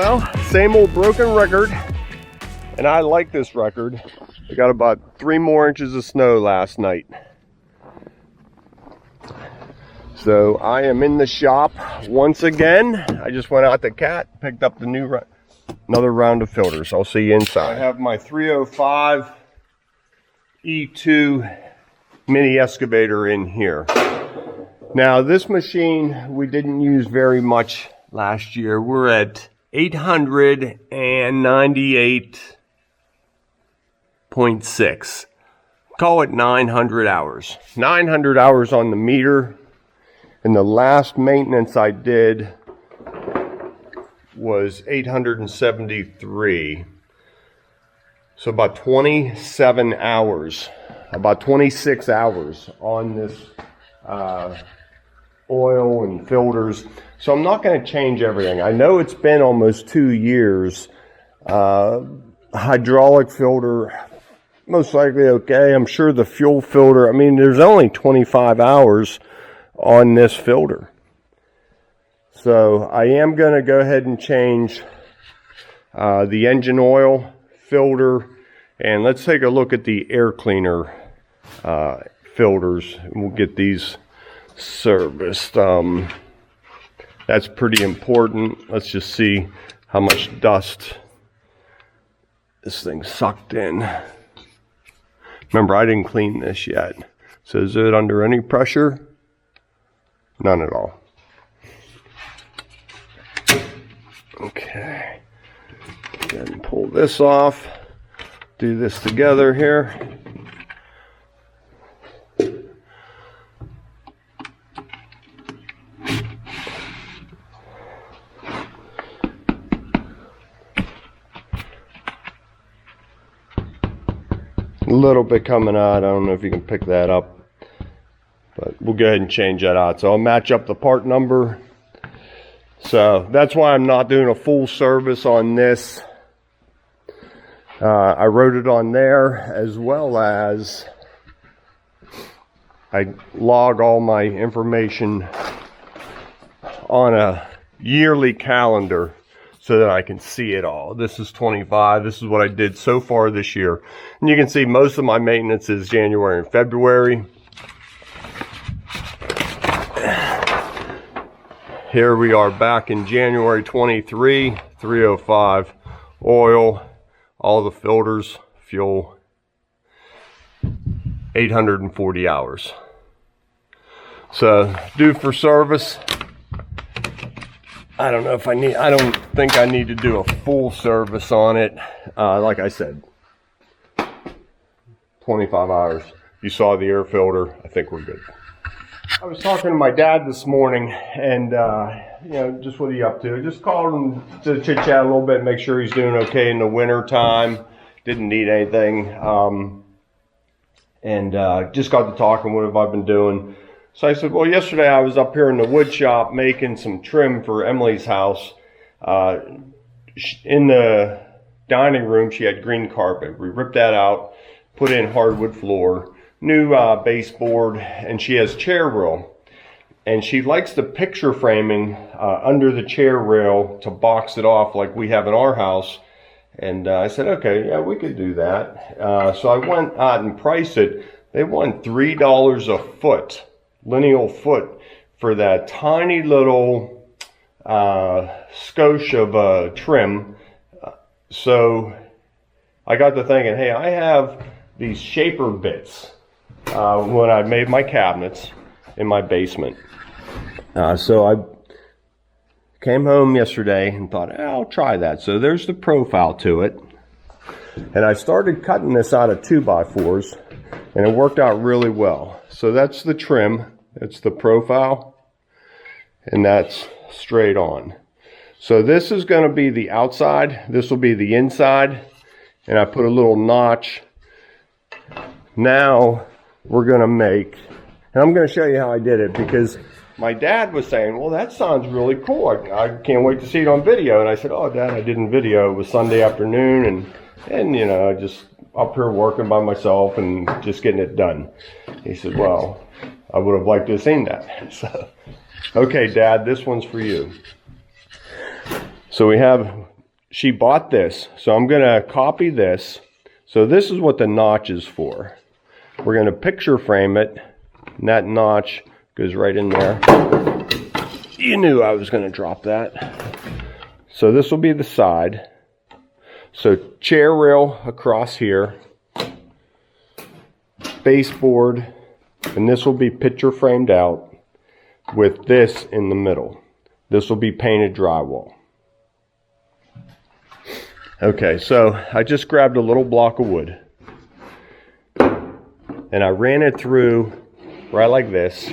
Well, same old broken record, and I like this record. I got about 3 more inches of snow last night. So I am in the shop once again. I just went out to Cat, picked up the another round of filters. I'll see you inside. I have my 305 E2 mini excavator in here. Now this machine we didn't use very much last year. We're at 898.6. Call it 900 hours. 900 hours on the meter. And the last maintenance I did was 873. So about 27 hours, about 26 hours on this oil and filters. So I'm not going to change everything. I know it's been almost 2 years. Hydraulic filter, most likely okay. I'm sure the fuel filter, I mean, there's only 25 hours on this filter. So I am going to go ahead and change the engine oil, filter, and let's take a look at the air cleaner filters. We'll get these serviced. That's pretty important. Let's just see how much dust this thing sucked in. Remember, I didn't clean this yet. So is it under any pressure? None at all. Okay. Go ahead and pull this off. Do this together here. A little bit coming out. I don't know if you can pick that up, but we'll go ahead and change that out. So I'll match up the part number. So that's why I'm not doing a full service on this. I wrote it on there, as well as I log all my information on a yearly calendar so that I can see it all. This is 25. This is what I did so far this year. And you can see most of my maintenance is January and February. Here we are back in January 23, 305, oil, all the filters, fuel, 840 hours. So due for service. I don't think I need to do a full service on it. Like I said, 25 hours. You saw the air filter. I think we're good. I was talking to my dad this morning, and you know, just what are you up to? Just called him to chit chat a little bit, make sure he's doing okay in the winter time. Didn't need anything, and just got to talking. What have I been doing? So I said, well, yesterday I was up here in the wood shop making some trim for Emily's house. In the dining room, she had green carpet. We ripped that out, put in hardwood floor, new baseboard, and she has chair rail. And she likes the picture framing under the chair rail to box it off like we have in our house. And I said, okay, yeah, we could do that. So I went out and priced it. They want $3 a foot. Lineal foot for that tiny little skosh of trim. So I got to thinking, hey, I have these shaper bits when I made my cabinets in my basement. So I came home yesterday and thought, I'll try that. So there's the profile to it. And I started cutting this out of 2x4s, and it worked out really well. So that's the trim, that's the profile, and that's straight on. So this is going to be the outside, this will be the inside, and I put a little notch. Now we're going to make, and I'm going to show you how I did it, because my dad was saying, well, that sounds really cool. I can't wait to see it on video. And I said, oh, Dad, I didn't video. It was Sunday afternoon, and you know, just up here working by myself and just getting it done. He said, well, I would have liked to have seen that. So, okay, Dad, this one's for you. So we have she bought this, so I'm going to copy this. So this is what the notch is for. We're going to picture frame it, and that notch goes right in there. You knew I was going to drop that. So this will be the side. So chair rail across here, baseboard, and this will be picture framed out with this in the middle. This will be painted drywall. Okay, so I just grabbed a little block of wood and I ran it through right like this.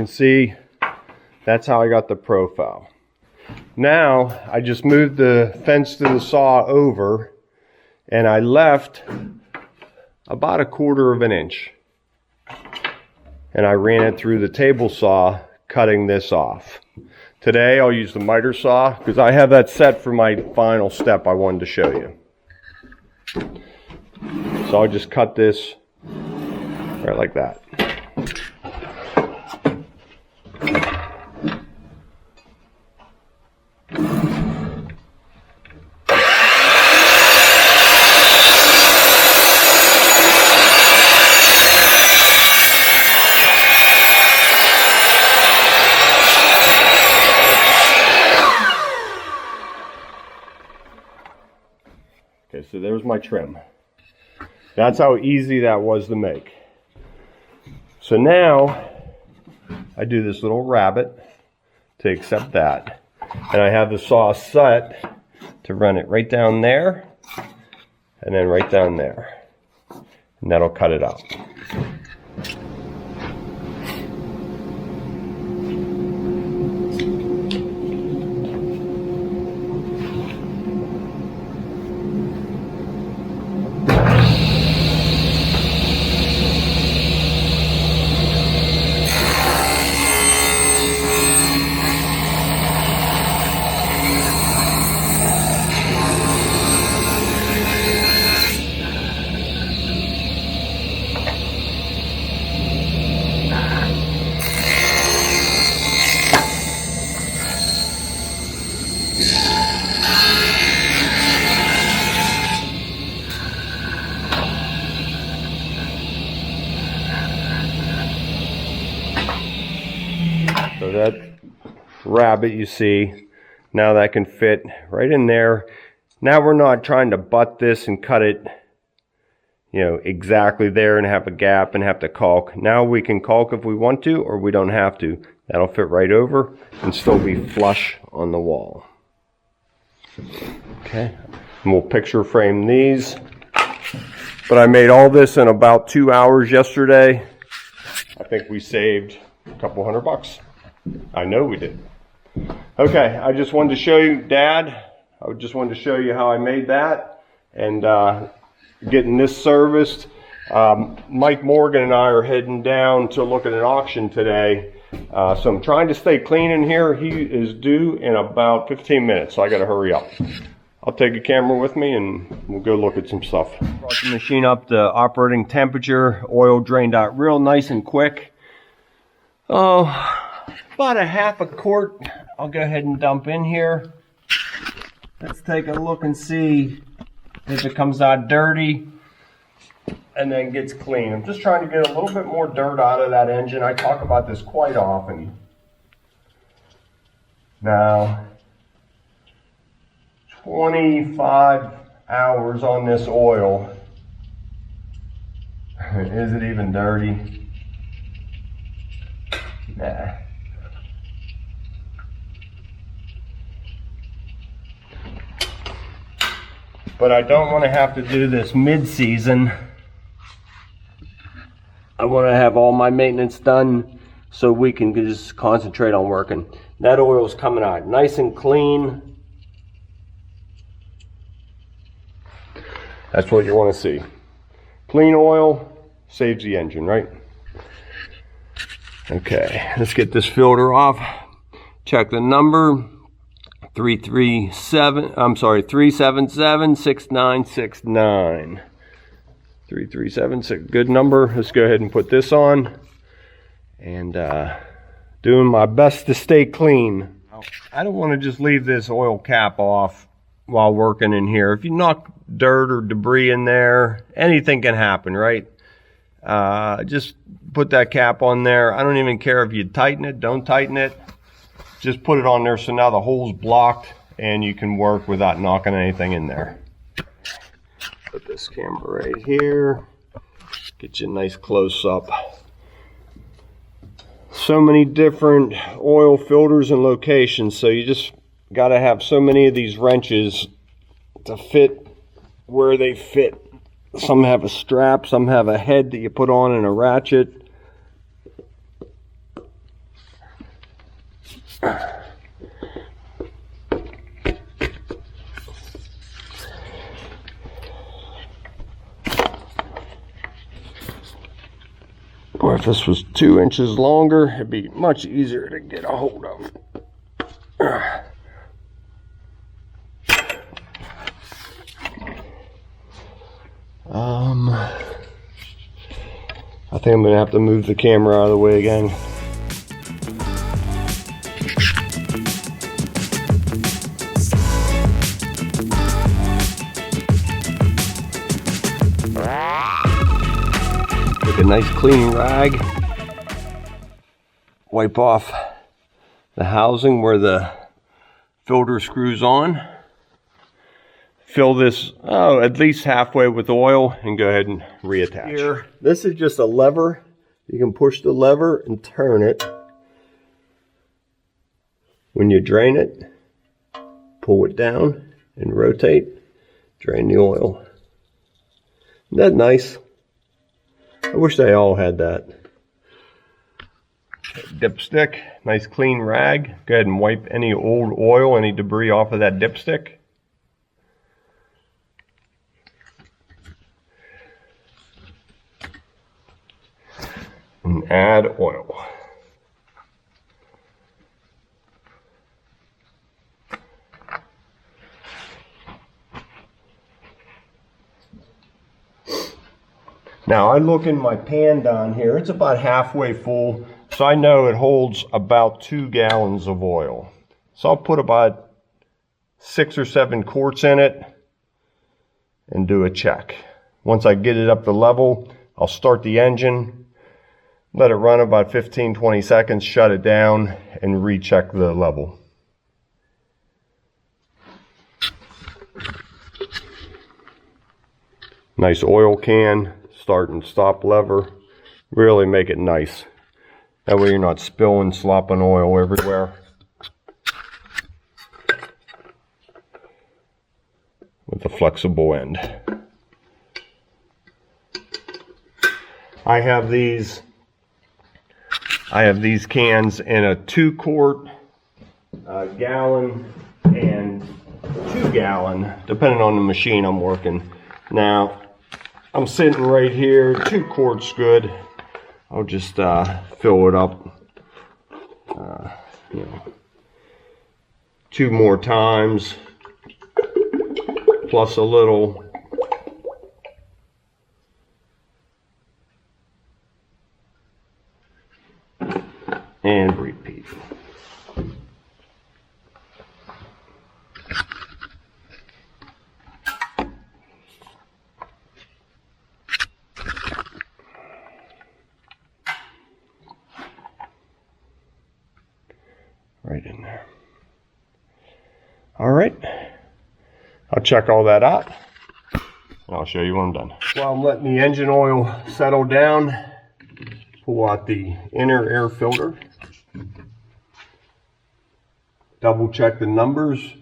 See, that's how I got the profile. Now I just moved the fence to the saw over and I left about 1/4 inch and I ran it through the table saw, cutting this off. Today I'll use the miter saw because I have that set for my final step I wanted to show you. So I'll just cut this right like that. Okay, so there's my trim. That's how easy that was to make. So now I do this little rabbet to accept that. And I have the saw set to run it right down there and then right down there. And that'll cut it out. So that rabbet you see, now that can fit right in there. Now we're not trying to butt this and cut it, you know, exactly there and have a gap and have to caulk. Now we can caulk if we want to, or we don't have to. That'll fit right over and still be flush on the wall. Okay, and we'll picture frame these. But I made all this in about 2 hours yesterday. I think we saved a couple $100. I know we did. Okay, I just wanted to show you, Dad. I just wanted to show you how I made that and getting this serviced. Mike Morgan and I are heading down to look at an auction today. So I'm trying to stay clean in here. He is due in about 15 minutes, so I got to hurry up. I'll take a camera with me and we'll go look at some stuff. Brought the machine up to operating temperature. Oil drained out real nice and quick. Oh, about a half a quart I'll go ahead and dump in here. Let's take a look and see if it comes out dirty and then gets clean. I'm just trying to get a little bit more dirt out of that engine. I talk about this quite often. Now, 25 hours on this oil. Is it even dirty? Nah. But I don't want to have to do this mid-season. I want to have all my maintenance done so we can just concentrate on working. That oil is coming out nice and clean. That's what you want to see. Clean oil saves the engine, right? Okay, let's get this filter off. Check the number. 377-6969. 3376, good number. Let's go ahead and put this on. And doing my best to stay clean. I don't want to just leave this oil cap off while working in here. If you knock dirt or debris in there, anything can happen, right? Just put that cap on there. I don't even care if you tighten it, don't tighten it. Just put it on there so now the hole's blocked and you can work without knocking anything in there. Put this camera right here. Get you a nice close up. So many different oil filters and locations, so you just got to have so many of these wrenches to fit where they fit. Some have a strap, some have a head that you put on and a ratchet. Or if this was 2 inches longer, it'd be much easier to get a hold of. I think I'm gonna have to move the camera out of the way again. Take a nice clean rag, wipe off the housing where the filter screws on. Fill this at least halfway with oil and go ahead and reattach. Here, this is just a lever. You can push the lever and turn it. When you drain it, pull it down and rotate, drain the oil. Isn't that nice? I wish they all had that. Dipstick, nice clean rag. Go ahead and wipe any old oil, any debris off of that dipstick. And add oil. Now I look in my pan down here, it's about halfway full, so I know it holds about 2 gallons of oil. So I'll put about 6 or 7 quarts in it and do a check. Once I get it up to level, I'll start the engine, let it run about 15-20 seconds, shut it down, and recheck the level. Nice oil can, start and stop lever. Really make it nice. That way you're not spilling, slopping oil everywhere. With a flexible end. I have these cans in a 2-quart, gallon, and 2-gallon, depending on the machine I'm working. Now, I'm sitting right here, 2 quarts good. I'll just fill it up, 2 more times, plus a little. And repeat. Right in there. All right. I'll check all that out. And I'll show you when I'm done. While I'm letting the engine oil settle down, pull out the inner air filter. Double check the numbers.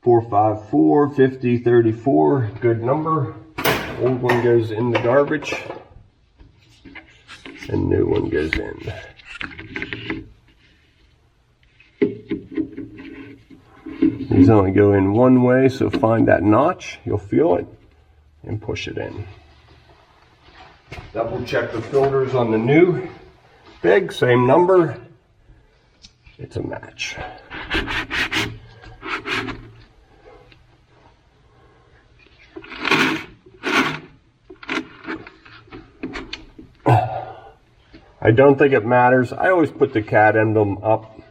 454, 50, 34, good number. Old one goes in the garbage, and new one goes in. These only go in one way, so find that notch, you'll feel it, and push it in. Double check the filters on the new big, same number. It's a match. I don't think it matters. I always put the cat emblem up.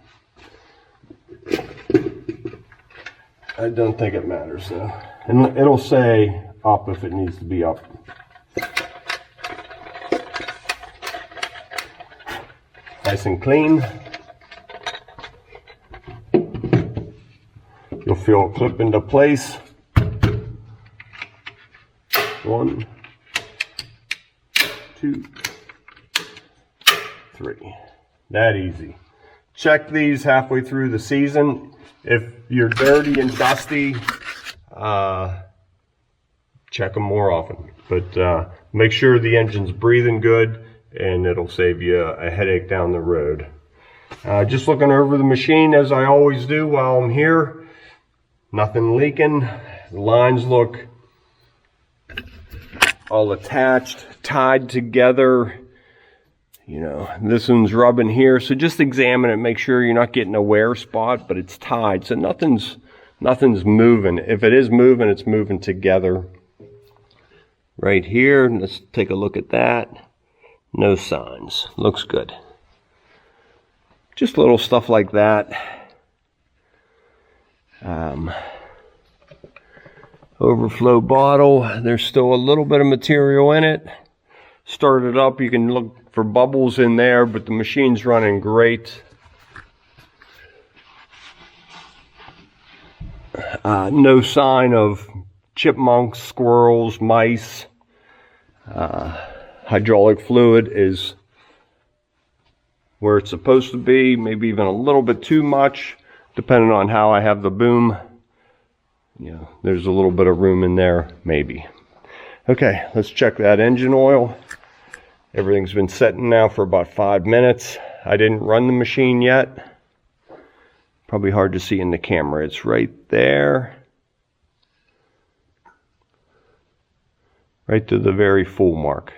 I don't think it matters though. And it'll say up if it needs to be up. Nice and clean. You'll feel it clip into place. 1, 2, 3. That easy. Check these halfway through the season. If you're dirty and dusty, check them more often. But make sure the engine's breathing good, and it'll save you a headache down the road. Just looking over the machine as I always do while I'm here. Nothing leaking. The lines look all attached, tied together. You know, this one's rubbing here, so just examine it. Make sure you're not getting a wear spot, but it's tied, so nothing's moving. If it is moving, it's moving together. Right here, let's take a look at that. No signs. Looks good. Just little stuff like that. Overflow bottle. There's still a little bit of material in it. Start it up. You can look for bubbles in there, but the machine's running great. No sign of chipmunks, squirrels, mice. Hydraulic fluid is where it's supposed to be, maybe even a little bit too much, depending on how I have the boom. You know, there's a little bit of room in there, maybe. Okay, let's check that engine oil. Everything's been setting now for about 5 minutes. I didn't run the machine yet. Probably hard to see in the camera. It's right there. Right to the very full mark.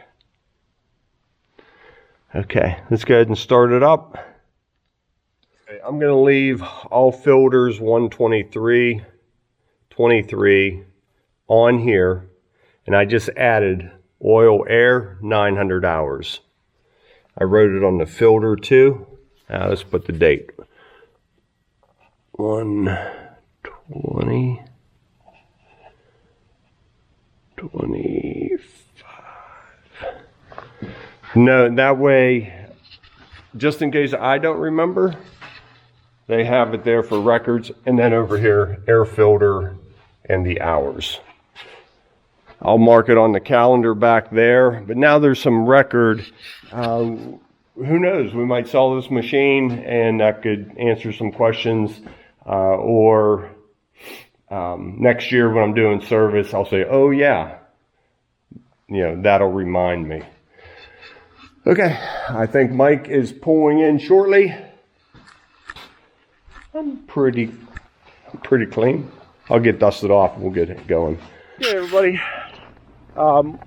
Okay, let's go ahead and start it up. Okay, I'm going to leave all filters 123, 23 on here. And I just added oil air 900 hours. I wrote it on the filter too. Now let's put the date. 1/20/25. No, that way, just in case I don't remember, they have it there for records. And then over here, air filter and the hours. I'll mark it on the calendar back there, but now there's some record. Who knows, we might sell this machine and that could answer some questions, or next year when I'm doing service, I'll say, oh yeah, you know, that'll remind me. Okay, I think Mike is pulling in shortly. I'm pretty clean. I'll get dusted off and we'll get it going. Okay, everybody.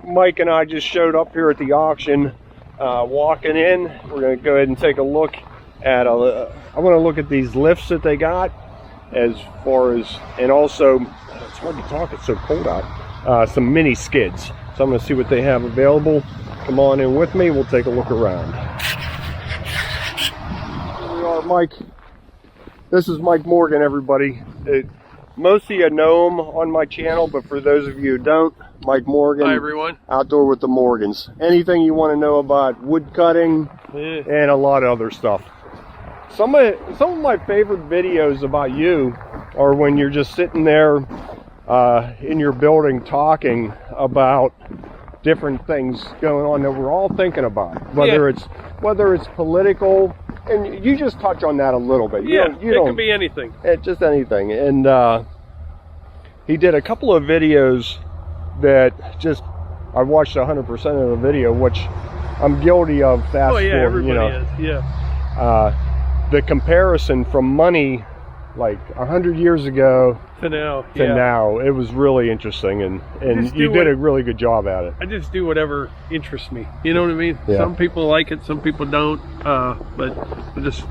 Mike and I just showed up here at the auction, walking in. We're going to go ahead and take a look at, I want to look at these lifts that they got, as far as, and also, it's hard to talk, it's so cold out, some mini skids. So I'm going to see what they have available. Come on in with me, we'll take a look around. Here we are, Mike. This is Mike Morgan, everybody. Most of you know him on my channel, but for those of you who don't, Mike Morgan. Hi, everyone. Outdoor with the Morgans. Anything you want to know about wood cutting and a lot of other stuff. Some of my favorite videos about you are when you're just sitting there in your building talking about different things going on that we're all thinking about, whether it's political, and you just touch on that a little bit. It can be anything. Just anything. And he did a couple of videos that I watched 100% of the video, which I'm guilty of fast forward. Everybody is. Yeah. The comparison from money like 100 years ago to now, now, it was really interesting, and you did a really good job at it. I just do whatever interests me. You know what I mean? Yeah. Some people like it, some people don't. But I just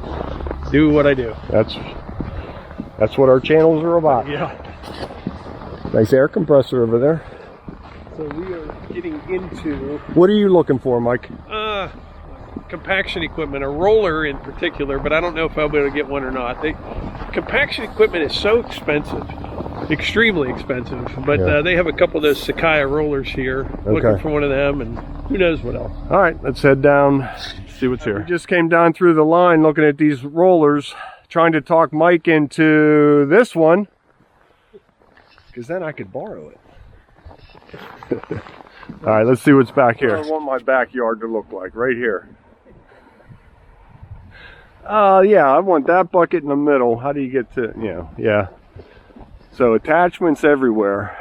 do what I do. That's what our channels are about. Yeah. Nice air compressor over there. So we are getting into. What are you looking for, Mike? Compaction equipment, a roller in particular, but I don't know if I'll be able to get one or not. Compaction equipment is so expensive, extremely expensive, but they have a couple of those Sakai rollers here. Looking for one of them, and who knows what else. All right, let's head down, see what's here. We just came down through the line looking at these rollers, trying to talk Mike into this one, because then I could borrow it. All right, let's see what's back here. I want my backyard to look like, right here. Yeah, I want that bucket in the middle. How do you get to, yeah. So attachments everywhere.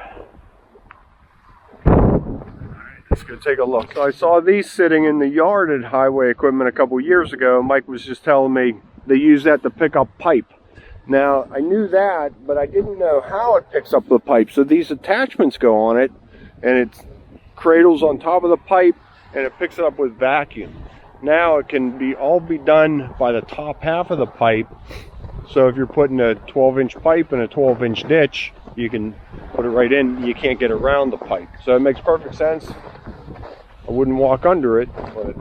All right, let's go take a look. So I saw these sitting in the yard at Highway Equipment a couple years ago. Mike was just telling me they use that to pick up pipe. Now, I knew that, but I didn't know how it picks up the pipe. So these attachments go on it, and it cradles on top of the pipe, and it picks it up with vacuum. Now it can all be done by the top half of the pipe. So if you're putting a 12-inch pipe in a 12-inch ditch, you can put it right in. You can't get around the pipe. So it makes perfect sense. I wouldn't walk under it, but it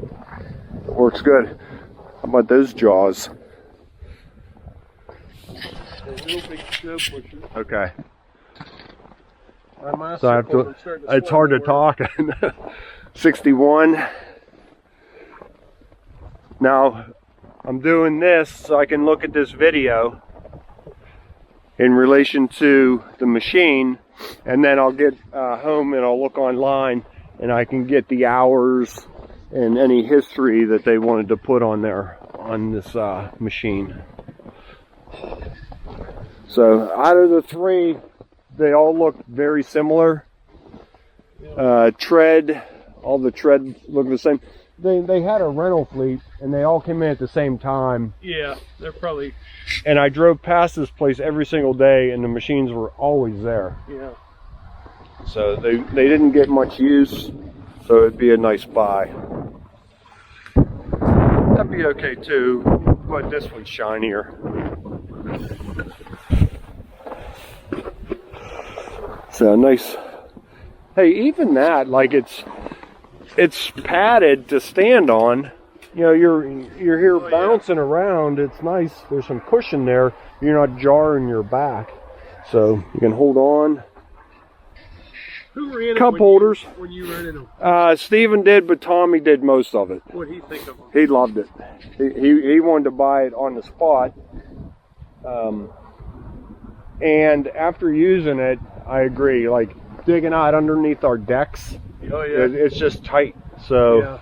works good. How about those jaws? Okay. So I have to. It's hard to talk. 61. Now, I'm doing this so I can look at this video in relation to the machine, and then I'll get home and I'll look online and I can get the hours and any history that they wanted to put on there on this machine. So out of the three, they all look very similar. Tread, all the tread look the same. They had a rental fleet, and they all came in at the same time. Yeah, they're probably... And I drove past this place every single day, and the machines were always there. Yeah. So they didn't get much use, so it'd be a nice buy. That'd be okay too, but this one's shinier. So nice. Hey, even that, like it's padded to stand on. You know, you're here bouncing around. It's nice. There's some cushion there. You're not jarring your back, so you can hold on. Who ran it cup holders. When you rented them? Steven did, but Tommy did most of it. What'd he think of them? He loved it. He wanted to buy it on the spot. And after using it, I agree. Like digging out underneath our decks, it's just tight. So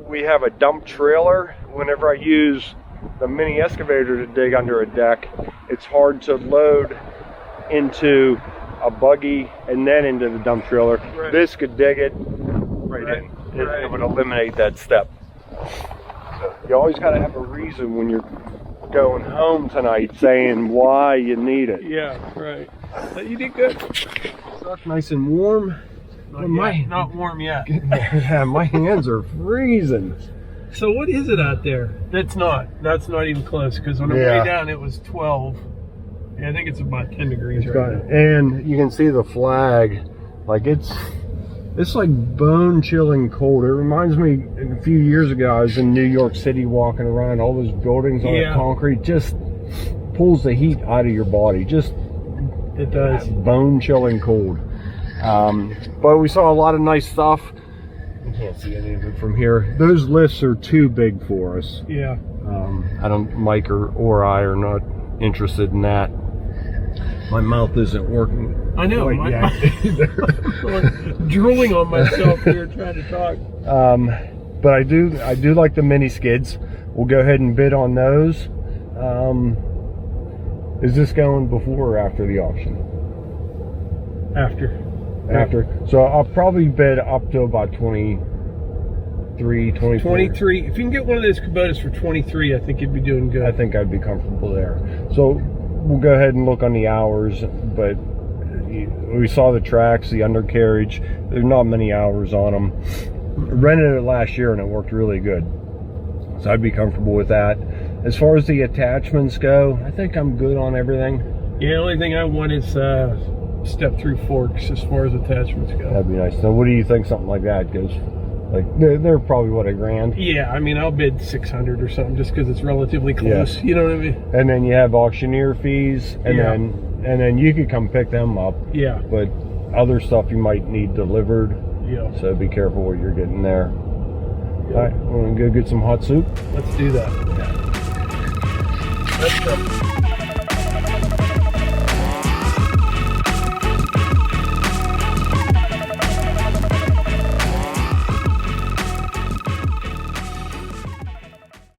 we have a dump trailer. Whenever I use the mini excavator to dig under a deck, it's hard to load into a buggy and then into the dump trailer. Right. This could dig it right in. It would eliminate that step. So you always got to have a reason when you're going home tonight saying why you need it. Yeah, right. You did good. It's nice and warm. Not warm yet. Yeah, my hands are freezing. So what is it out there? That's not even close, because when I'm way down it was 12. Yeah, I think it's about 10 degrees right now. And you can see the flag. Like it's like bone chilling cold. It reminds me a few years ago I was in New York City walking around, all those buildings on the concrete just pulls the heat out of your body. It does. Bone chilling cold. But we saw a lot of nice stuff. You can't see any of it from here. Those lifts are too big for us. Yeah. Mike or I are not interested in that. My mouth isn't working. I know. quite yet. I'm drooling on myself here trying to talk. But I do like the mini skids. We'll go ahead and bid on those. Is this going before or after the auction? After. So I'll probably bid up to about 23, 24. 23. If you can get one of those Kubotas for 23, I think you'd be doing good. I think I'd be comfortable there. So we'll go ahead and look on the hours, but we saw the tracks, the undercarriage. There's not many hours on them. Rented it last year and it worked really good. So I'd be comfortable with that. As far as the attachments go, I think I'm good on everything. Yeah, the only thing I want is step-through forks as far as attachments go. That'd be nice. So what do you think something like that goes? Like they're probably what, $1,000? Yeah, I mean I'll bid 600 or something just because it's relatively close. Yeah. You know what I mean? And then you have auctioneer fees, and Yeah. then you could come pick them up. Yeah. But other stuff you might need delivered. Yeah. So be careful what you're getting there. All right, we're gonna go get some hot soup. Let's do that. Let's go.